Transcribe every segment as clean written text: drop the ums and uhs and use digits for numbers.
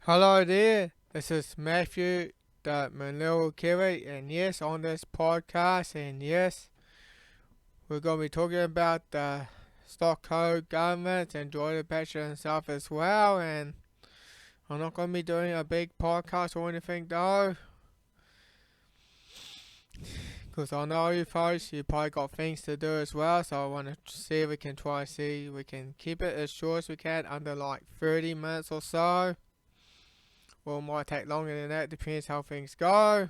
Hello there, this is Matthew, the Manila Kiwi, and yes, on this podcast, and yes, we're going to be talking about the Stockholm government and Julian Batchelor himself as well, and I'm not going to be doing a big podcast or anything though, because I know you folks, you probably got things to do as well, so I want to see if we can we can keep it as short as we can, under like 30 minutes or so. Well, it might take longer than that, depends how things go.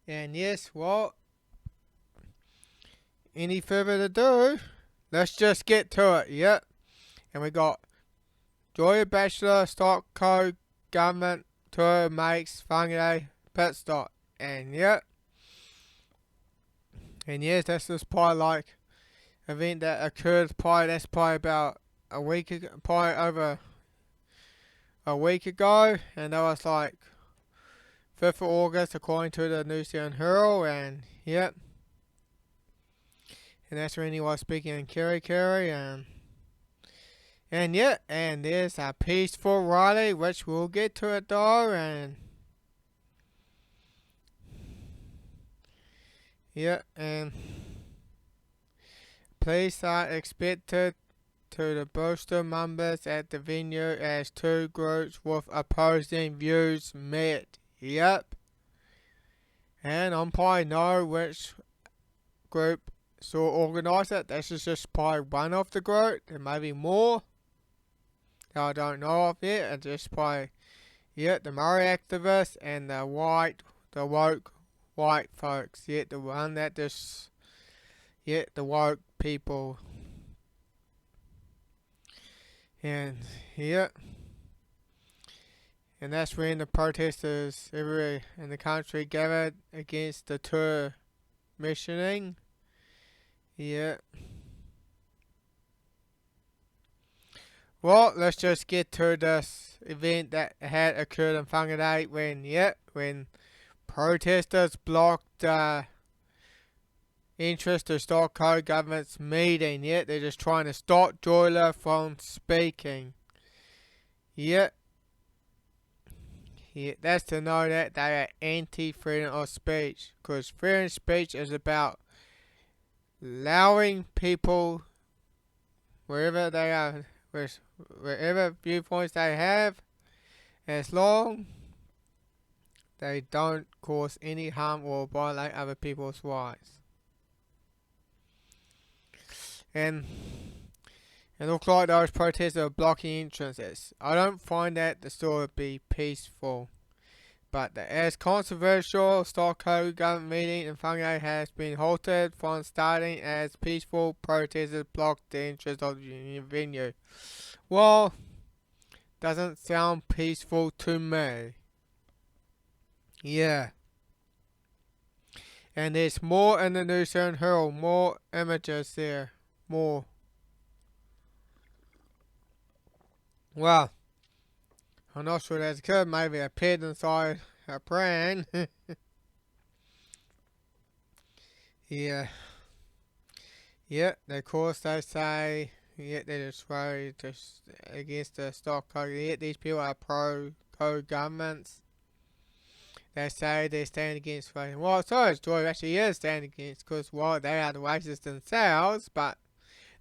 And yes, well, any further to do, let's just get to it, yep. And we got Julian Batchelor, Stock Co, Government, Tour, Makes, Fungi, Pit Stop. And yep. And yes, that's just probably like event that occurred that's probably about a week ago, probably over a week ago. And that was like 5th of August according to the New Zealand Herald, and yep. And that's when he was speaking in Kerikeri, and yeah, and there's a peaceful rally, which we'll get to it though, and yeah, and police are expected to booster members at the venue as two groups with opposing views met. Yep. And I probably know which group so organised it. This is just probably one of the group. There may be more that I don't know of yet. And just probably, yeah, the Maori activists and the woke white folks. Yeah, the one that just, yeah, the woke people. And, yeah. And that's when the protesters everywhere in the country gathered against the tour missioning. Yeah. Well, let's just get to this event that had occurred in Whangarei when protesters blocked entrance to Stockholm government's meeting. Yeah, they're just trying to stop Joyler from speaking. Yeah. Yeah, that's to know that they are anti-freedom of speech, because freedom of speech is about allowing people, wherever they are, wherever viewpoints they have, as long they don't cause any harm or violate other people's rights. And it looks like those protesters are blocking entrances. I don't find that to sort of be peaceful. But as controversial, Stockholm government meeting in Whangarei has been halted from starting as peaceful protesters blocked the entrance of the venue. Well, doesn't sound peaceful to me. Yeah. And there's more in the New Zealand Herald, more images there. More. Well, I'm not sure that's good. Maybe a pit inside a pram. Yeah. Yeah, of course they say, yeah, they're just worried just against the stock code. Yeah, these people are pro-governments. They say they stand against racism. Well, so is Joy actually is standing against, because, well, they are the racists themselves, but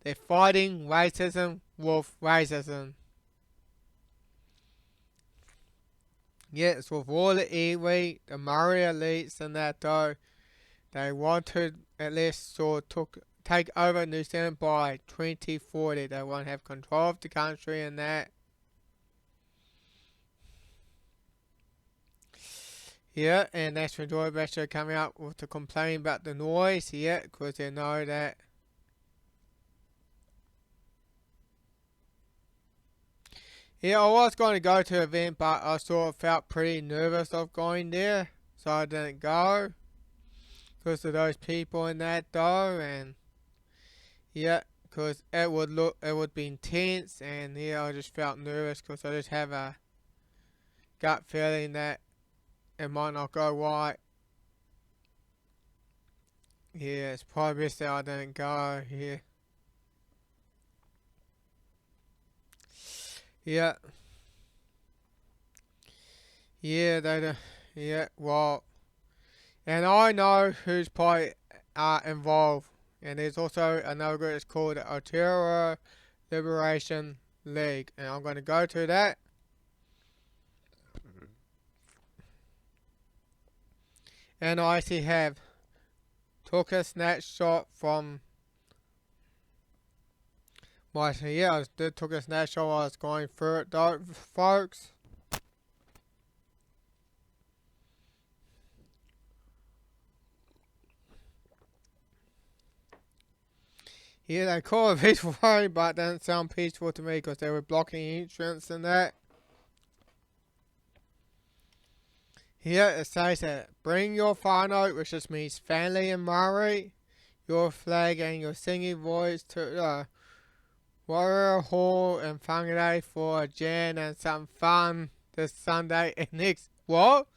they're fighting racism with racism. Yes, with all the iwi, the Maori Elites and that though, they want to at least take over New Zealand by 2040. They want to have control of the country and that. Yeah, and that's when Julian Batchelor coming up with the complaint about the noise. Yeah, because they know that. Yeah, I was going to go to the event, but I sort of felt pretty nervous of going there, so I didn't go because of those people and that though. And yeah, because it would be intense, and yeah, I just felt nervous because I just have a gut feeling that it might not go right. Yeah, it's probably best that I didn't go. Yeah. Yeah. Yeah, they do. Yeah, well, and I know who's probably involved. And there's also another group that's called the Aotearoa Liberation League. And I'm going to go to that. And I actually have took a snapshot from yeah, I did took a snapshot while I was going through it though, folks. Yeah, they call it peaceful rally, but it doesn't sound peaceful to me because they were blocking entrance and that. Here it says that bring your whānau, which just means family in Maori, your flag and your singing voice to the Warrior Hall in Whangarei for a jam and some fun this Sunday and next. What?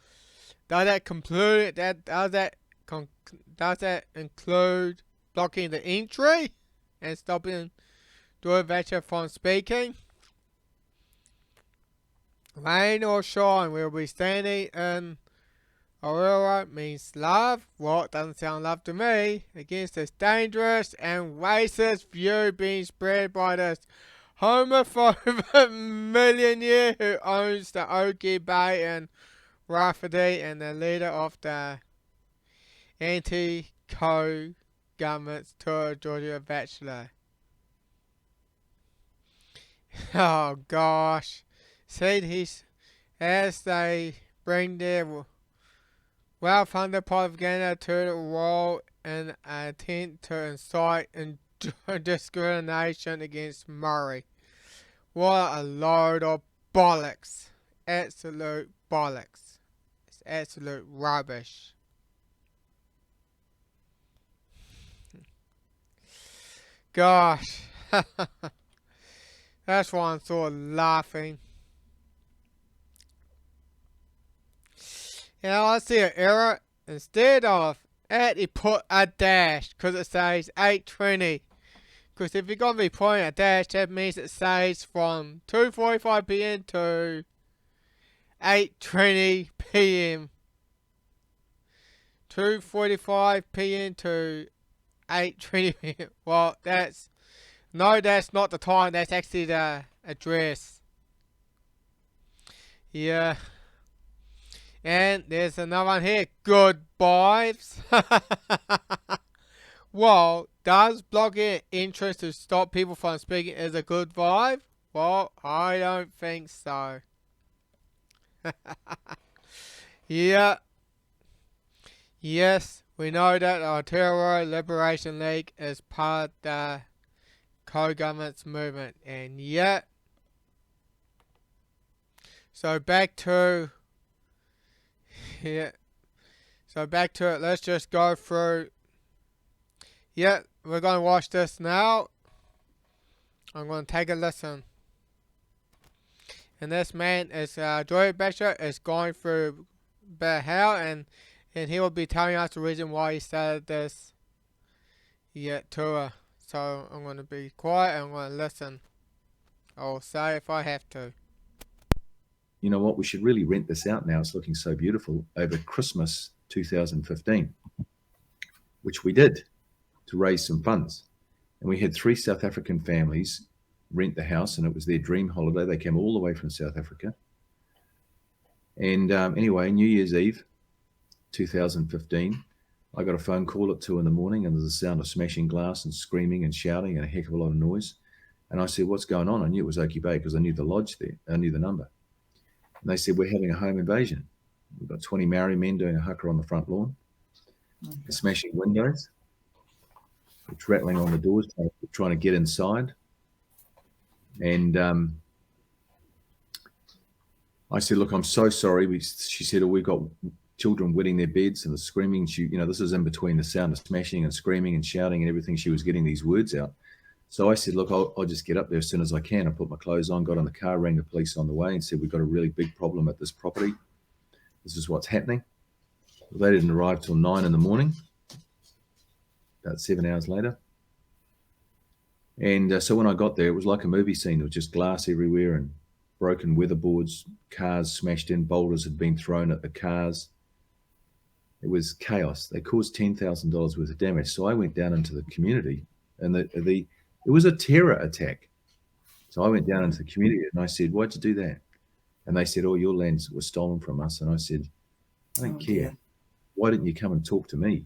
Does that conclude that? Does that include blocking the entry and stopping Julian Batchelor from speaking? Rain or shine, we'll be standing in Aurora means love. Well, doesn't sound love to me. Against this dangerous and racist view being spread by this homophobic millionaire who owns the Oki Bay and Rafferty and the leader of the anti-co government's tour, Julian Batchelor. Oh gosh. See, as they bring their well-funded propaganda to the world in an attempt to incite discrimination against Maori. What a load of bollocks. Absolute bollocks. It's absolute rubbish. Gosh. That's why I'm sort of laughing. You know, I see an error. Instead of he put a dash because it says 8:20. Because if you're going to be putting a dash, that means it says from 2:45 p.m. to 8:20 p.m. 2:45 p.m. to 8:20 p.m. Well, that's not the time. That's actually the address. Yeah. And there's another one here. Good vibes. Well, does blocking interest to stop people from speaking is a good vibe? Well, I don't think so. Yeah. Yes, we know that the Aotearoa Liberation League is part of the co-government's movement. And yet, so back to it. Let's just go through. Yeah, we're going to watch this now. I'm going to take a listen. And this man is Julian Batchelor is going through bad hell, and he will be telling us the reason why he started this tour. So I'm going to be quiet and I'm going to listen. I'll say if I have to. You know what? We should really rent this out now. It's looking so beautiful over Christmas 2015, which we did to raise some funds. And we had 3 South African families rent the house, and it was their dream holiday. They came all the way from South Africa. And anyway, New Year's Eve 2015, I got a phone call at 2 a.m, and there's a sound of smashing glass and screaming and shouting and a heck of a lot of noise. And I said, what's going on? I knew it was Oki Bay because I knew the lodge there. I knew the number. And they said, we're having a home invasion. We've got 20 Maori men doing a haka on the front lawn, smashing windows, it's rattling on the doors, trying to get inside. And I said, look, I'm so sorry. She said, we've got children wetting their beds and the screaming. This is in between the sound of smashing and screaming and shouting and everything. She was getting these words out. So I said, look, I'll just get up there as soon as I can. I put my clothes on, got in the car, rang the police on the way and said, we've got a really big problem at this property. This is what's happening. Well, they didn't arrive till 9 a.m, about 7 hours later. And so when I got there, it was like a movie scene. There was just glass everywhere and broken weatherboards, cars smashed in, boulders had been thrown at the cars. It was chaos. They caused $10,000 worth of damage. So I went down into the community, and it was a terror attack. So I went down into the community and I said, "Why'd you do that?" And they said, "Oh, your lands were stolen from us." And I said, "I don't care. Dear. Why didn't you come and talk to me?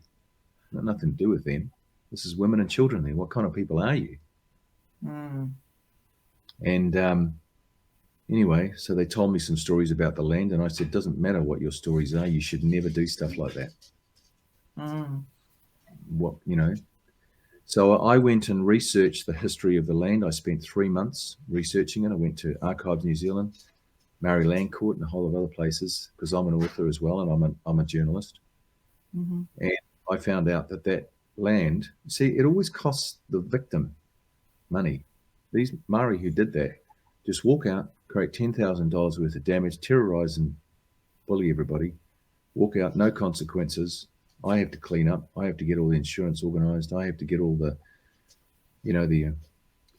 Got nothing to do with them. This is women and children there. What kind of people are you?" And anyway, so they told me some stories about the land, and I said, "Doesn't matter what your stories are. You should never do stuff like that." What, you know? So I went and researched the history of the land. I spent 3 months researching it. I went to Archives New Zealand, Maori Land Court, and a whole of other places, because I'm an author as well, and I'm a journalist. And I found out that land, see, it always costs the victim money. These Maori who did that just walk out, create $10,000 worth of damage, terrorize and bully everybody, walk out, no consequences. I have to clean up. I have to get all the insurance organized. I have to get all the, the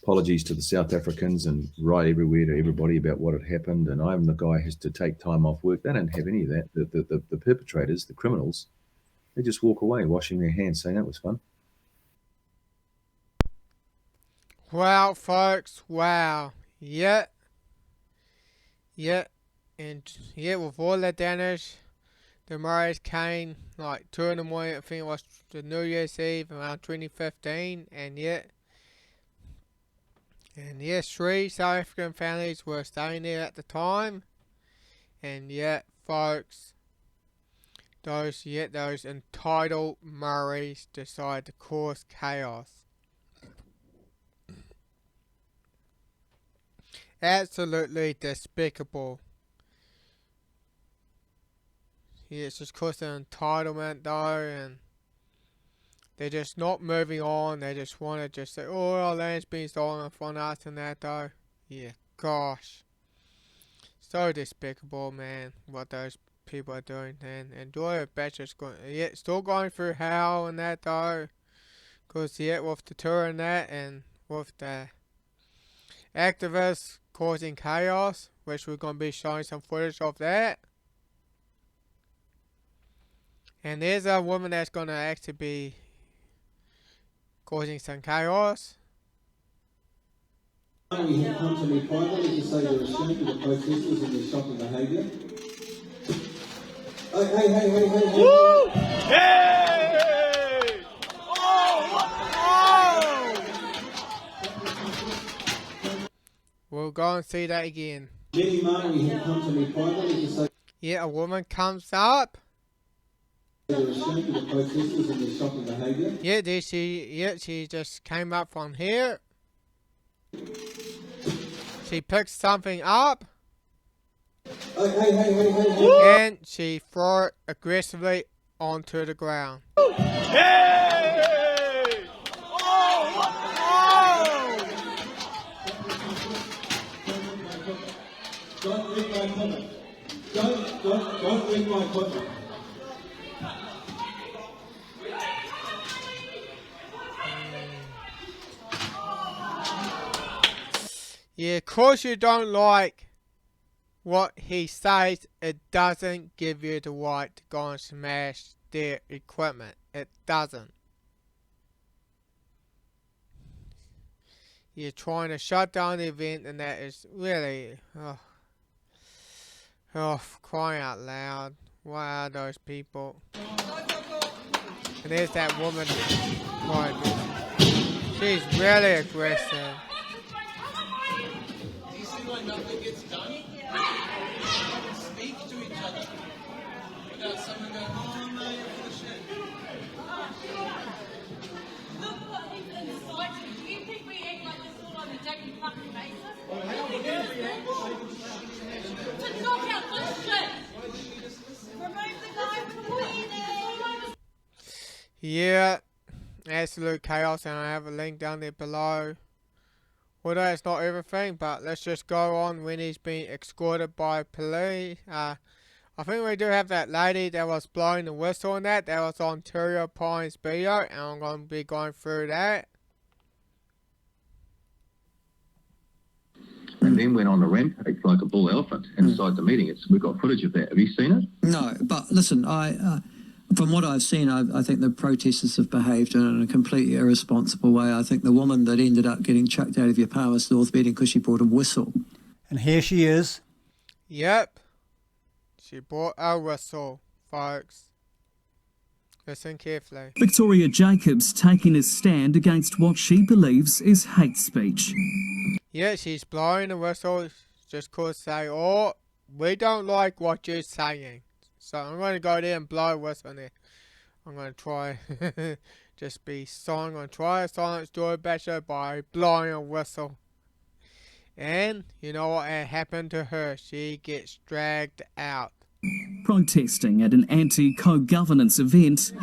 apologies to the South Africans and write everywhere to everybody about what had happened. And I'm the guy who has to take time off work. They don't have any of that. The perpetrators, the criminals, they just walk away washing their hands saying that was fun. Wow, folks, wow. Yeah. And with all that damage, the Maoris came like 2 in the morning. I think it was the New Year's Eve around 2015, and 3 South African families were staying there at the time. And folks, those entitled Maoris decided to cause chaos. Absolutely despicable. It's just cause of entitlement though, and they're just not moving on. They just want to just say, "Oh, our land's been stolen from us," and that though. Yeah, gosh. So despicable, man, what those people are doing. And Julian Batchelor's still going through hell and that though. Cause with the tour and that, and with the activists causing chaos, which we're going to be showing some footage of that. And there's a woman that's going to actually be causing some chaos. We have come to me privately to say they're ashamed of the protesters and their shocking behaviour. Hey! Woo! Hey! Oh! We'll go and see that again. Many Maori have come to me privately to say a woman comes up. they're ashamed of the protesters and their shocking behaviour. She just came up from here. She picks something up. Hey! And she threw it aggressively onto the ground. Hey! Oh! Don't read my comment. Don't read my comment. Yeah, of course you don't like what he says. It doesn't give you the right to go and smash their equipment. It doesn't. You're trying to shut down the event, and that is really, crying out loud. What are those people? And there's that woman. She's really aggressive. Do you see why nothing gets done? Speak to each other without someone going, "Oh no, you're full of shit." Look what he's inciting. Do you think we act like this all on a daily fucking basis? To knock out this shit! Remove the guy with the weed. Yeah, absolute chaos, and I have a link down there below. Although it's not everything, but let's just go on when he's being escorted by police. I think we do have that lady that was blowing the whistle and that. That was on Ontario Pine's video, and I'm going to be going through that. And then went on a rampage like a bull elephant inside the meeting. We've got footage of that. Have you seen it? No, but listen, from what I've seen, I think the protesters have behaved in a completely irresponsible way. I think the woman that ended up getting chucked out of your power was North Bedding because she brought a whistle. And here she is. Yep. She brought a whistle, folks. Listen carefully. Victoria Jacobs taking a stand against what she believes is hate speech. Yeah, she's blowing a whistle just cause they, oh, we don't like what you're saying. So I'm going to go there and blow a whistle in there. I'm going to try, just be silent. I'm going to try to silence Julian Batchelor by blowing a whistle. And you know what happened to her? She gets dragged out. Protesting at an anti-co-governance event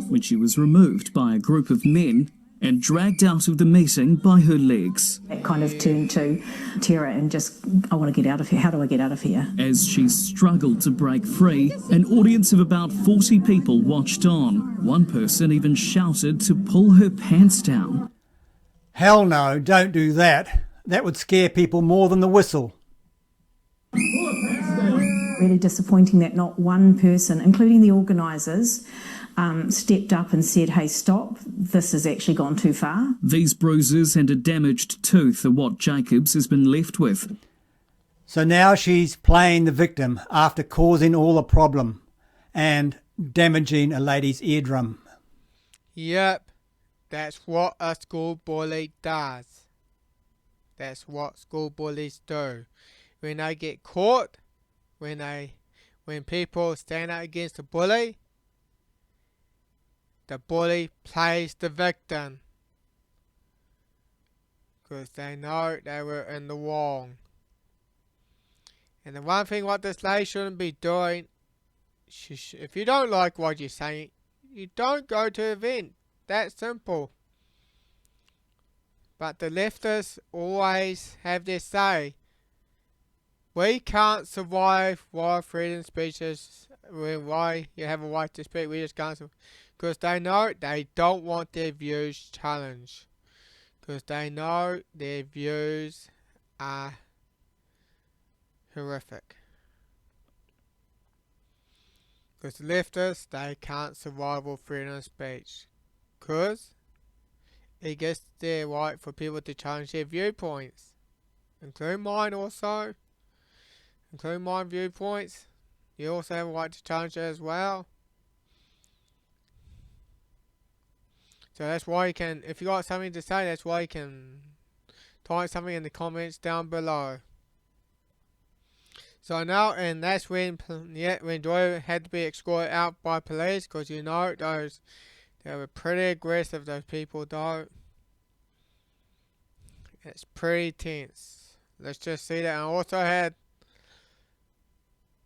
when she was removed by a group of men and dragged out of the meeting by her legs. It kind of turned to terror and just, I want to get out of here. How do I get out of here? As she struggled to break free, an audience of about 40 people watched on. One person even shouted to pull her pants down. Hell no, don't do that. That would scare people more than the whistle. Really disappointing that not one person, including the organisers, stepped up and said, hey, stop, this has actually gone too far. These bruises and a damaged tooth are what Jacobs has been left with. So now she's playing the victim after causing all the problem and damaging a lady's eardrum. Yep, that's what a school bully does. That's what school bullies do. When they get caught, when people stand out against the bully plays the victim. Because they know they were in the wrong. And the one thing what this lady shouldn't be doing, if you don't like what you're saying, you don't go to the event. That's simple. But the leftists always have their say. We can't survive while freedom speeches, why you have a right to speak, we just can't survive. Because they know they don't want their views challenged. Because they know their views are horrific. Because the leftists, they can't survive with freedom of speech. Because it gives their right for people to challenge their viewpoints. Including mine also. Including my viewpoints. You also have a right to challenge it as well. So that's why you can, if you got something to say, that's why you can type something in the comments down below. So now, and that's when Joy had to be escorted out by police, because you know they were pretty aggressive, those people though. It's pretty tense. Let's just see that. And I also had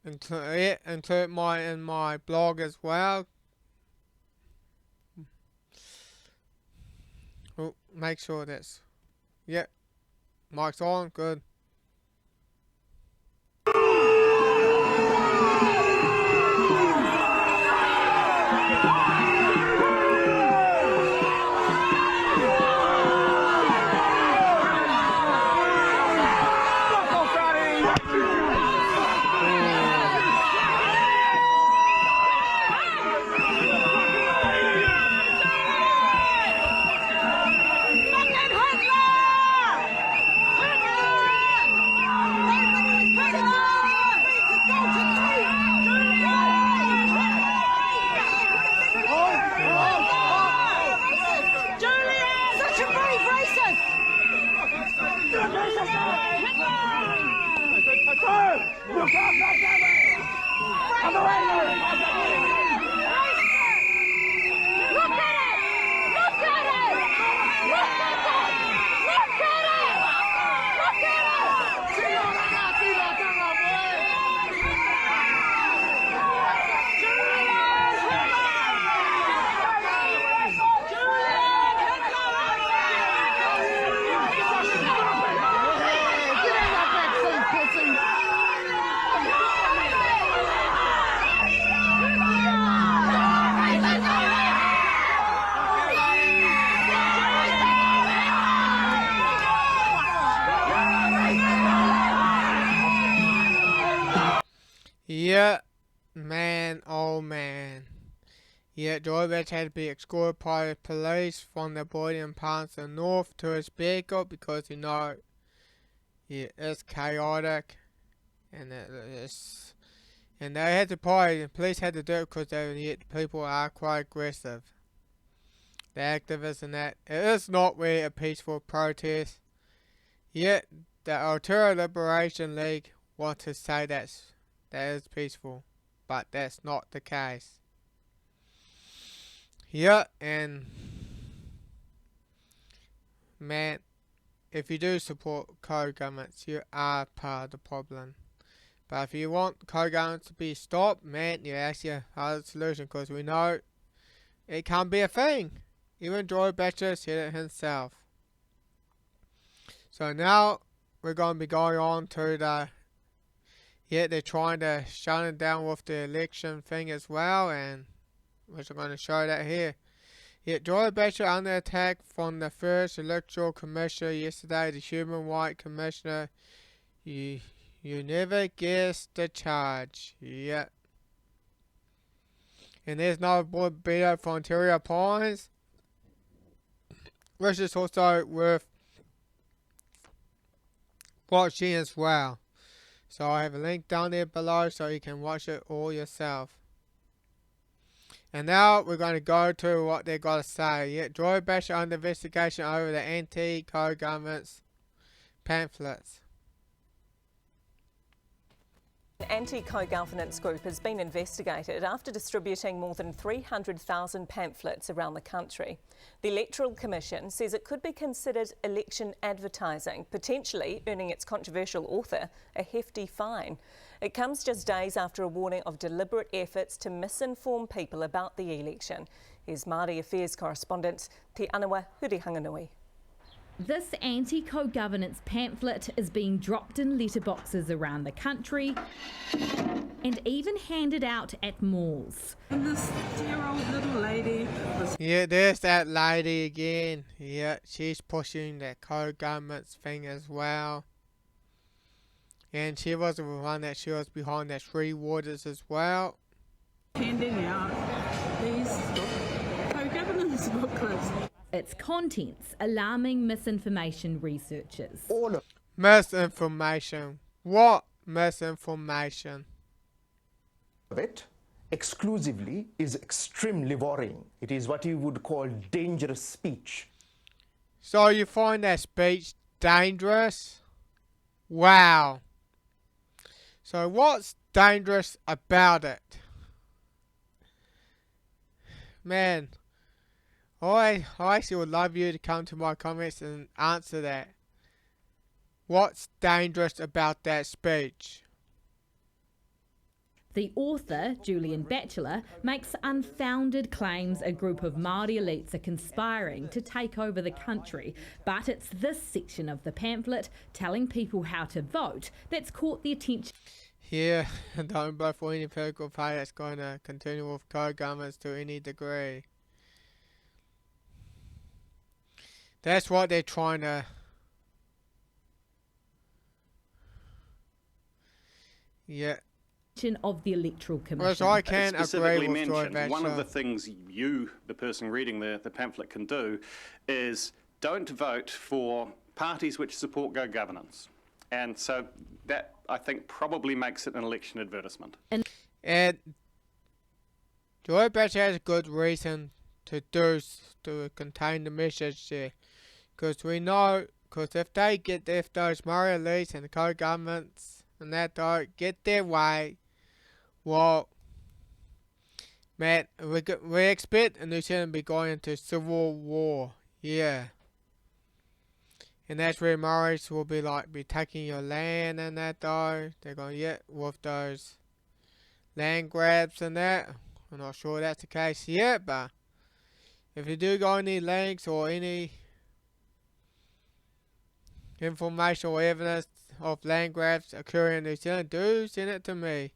include in my blog as well. Oh, make sure that's, yep, mic's on, good. Yeah, man, oh man. Yeah, Julian Batchelor had to be escorted by the police from the Boyden parts of the north to his vehicle because, you know, yeah, it's chaotic. And and they had to the police had to do it because the people are quite aggressive. The activists and that. It is not really a peaceful protest. Yet, the Aotearoa Liberation League want to say that is peaceful. But that's not the case. Yeah, and man, if you do support co-governments, you are part of the problem. But if you want co-governments to be stopped, man, you actually have a solution because we know it can't be a thing. Even Julian Batchelor said it himself. So now we're going to be going on to they're trying to shut it down with the election thing as well, and which I'm going to show that here. Yet Julian Batchelor under attack from the first electoral commissioner yesterday, the Human Rights Commissioner. You never guessed the charge. Yep. And there's another boy beat up from Ontario Pines, which is also worth watching as well. So I have a link down there below so you can watch it all yourself. And now we're going to go to what they got to say. Yeah, Julian Batchelor under investigation over the anti-co-government's pamphlets. An anti-co-governance group has been investigated after distributing more than 300,000 pamphlets around the country. The Electoral Commission says it could be considered election advertising, potentially earning its controversial author a hefty fine. It comes just days after a warning of deliberate efforts to misinform people about the election. Here's Maori Affairs correspondent Te Anawa Hurihanganui. This anti-co-governance pamphlet is being dropped in letterboxes around the country and even handed out at malls. And this dear old little lady was... Yeah, there's that lady again. Yeah, she's pushing that co-governance thing as well. And she was the one that she was behind that 3 waters as well. Handing out these co-governance booklets. Its contents alarming misinformation researchers. Misinformation. What misinformation? It exclusively is extremely worrying. It is what you would call dangerous speech. So you find that speech dangerous? Wow. So what's dangerous about it? Man, I actually would love you to come to my comments and answer that. What's dangerous about that speech? The author, Julian Batchelor, makes unfounded claims a group of Maori elites are conspiring to take over the country, but it's this section of the pamphlet telling people how to vote that's caught the attention. Yeah, don't vote for any political party that's going to continue with co-governments to any degree. That's what they're trying to... Yeah. Of the Electoral Commission. Well, so I can specifically agree with mentioned, one of the things you, the person reading the pamphlet, can do is don't vote for parties which support go-governance. And so that, I think, probably makes it an election advertisement. And Julian Batchelor has a good reason to contain the message there. Because we know, because if those Maori elites and the co-governments and that don't get their way, well, man, we expect New Zealand to be going into civil war, yeah. And that's where Maoris will be taking your land and that though. They're going, with those land grabs and that. I'm not sure that's the case yet, but if you do got any links or any information or evidence of land grabs occurring in New Zealand, do send it to me.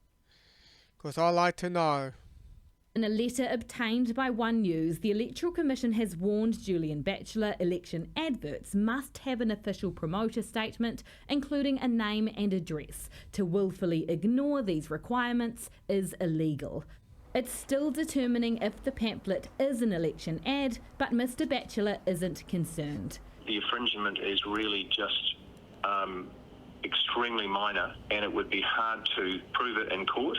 Because I like to know. In a letter obtained by One News, the Electoral Commission has warned Julian Batchelor election adverts must have an official promoter statement, including a name and address. To willfully ignore these requirements is illegal. It's still determining if the pamphlet is an election ad, but Mr. Batchelor isn't concerned. The infringement is really just extremely minor, and it would be hard to prove it in court.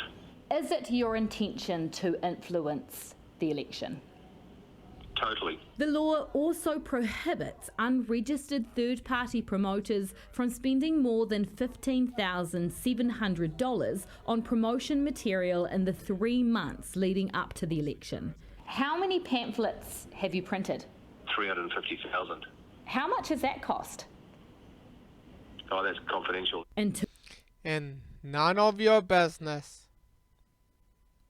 Is it your intention to influence the election? Totally. The law also prohibits unregistered third-party promoters from spending more than $15,700 on promotion material in the 3 months leading up to the election. How many pamphlets have you printed? 350,000. How much has that cost? Oh, that's confidential. And none of your business.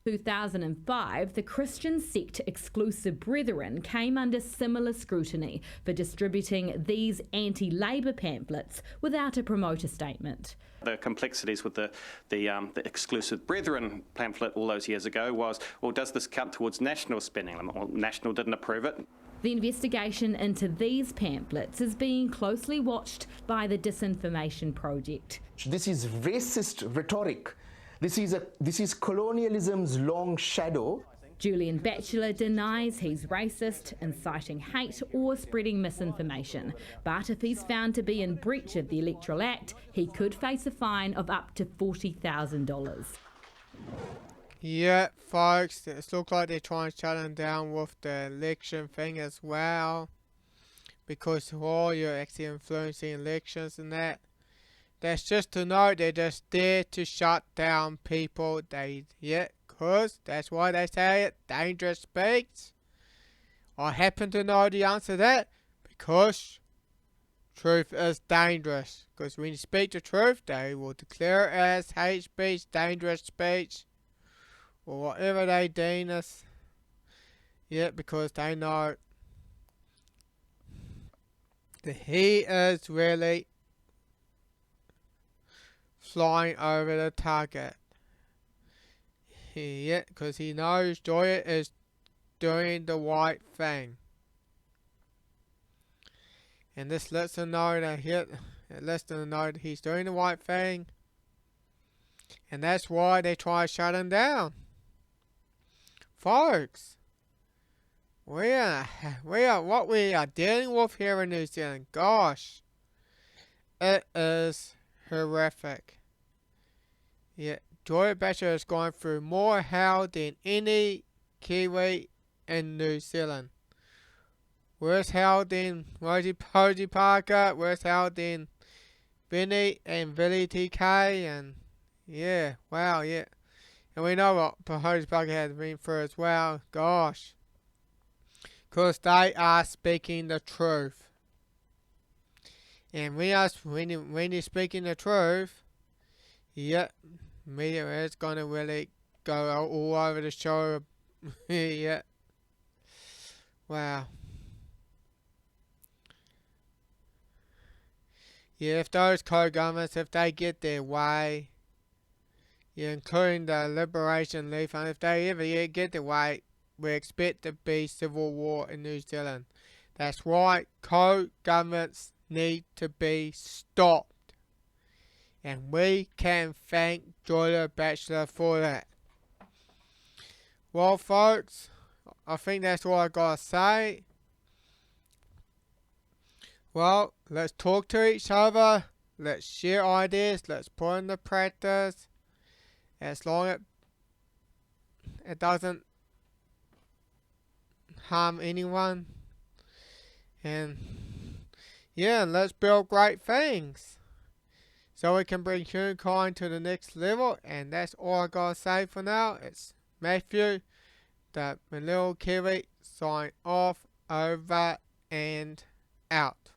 2005, the Christian sect Exclusive Brethren came under similar scrutiny for distributing these anti-Labour pamphlets without a promoter statement. The complexities with the Exclusive Brethren pamphlet all those years ago was, well, does this count towards national spending? Well, National didn't approve it. The investigation into these pamphlets is being closely watched by the Disinformation Project. This is racist rhetoric. This is colonialism's long shadow. Julian Batchelor denies he's racist, inciting hate or spreading misinformation. But if he's found to be in breach of the Electoral Act, he could face a fine of up to $40,000. Yeah, folks, it looks like they're trying to shut him down with the election thing as well. Because while you're actually influencing elections and that. That's just to know they're just there to shut down people. Cause that's why they say it, dangerous speech. I happen to know the answer to that because truth is dangerous. Because when you speak the truth, they will declare it as hate speech, dangerous speech, or whatever they deem as. Yeah, because they know that he is really flying over the target. Yeah, because he knows Joya is doing the right thing. And this lets him know that he's doing the right thing. And that's why they try to shut him down. Folks, we are what we are dealing with here in New Zealand. Gosh, it is horrific. Yeah, Julian Batchelor is going through more hell than any Kiwi in New Zealand. Worse hell than Rosie Posey Parker, worse hell than Vinny and Billy T.K. and yeah, wow, yeah. And we know what Posey Parker has been through as well. Gosh. Because they are speaking the truth. And when you're speaking the truth, yeah, media is going to really go all over the show. Yeah. Wow. Yeah, if those co-governments, if they get their way, yeah, including the Liberation Leaf, and if they ever get their way, we expect to be civil war in New Zealand. That's right, co-governments need to be stopped. And we can thank Julian Batchelor for that. Well, folks, I think that's all I gotta say. Well, let's talk to each other. Let's share ideas. Let's put into practice. As long as it doesn't harm anyone. And yeah, let's build great things. So we can bring humankind to the next level. And that's all I gotta say for now. It's Matthew, the little Kiwi, sign off, over and out.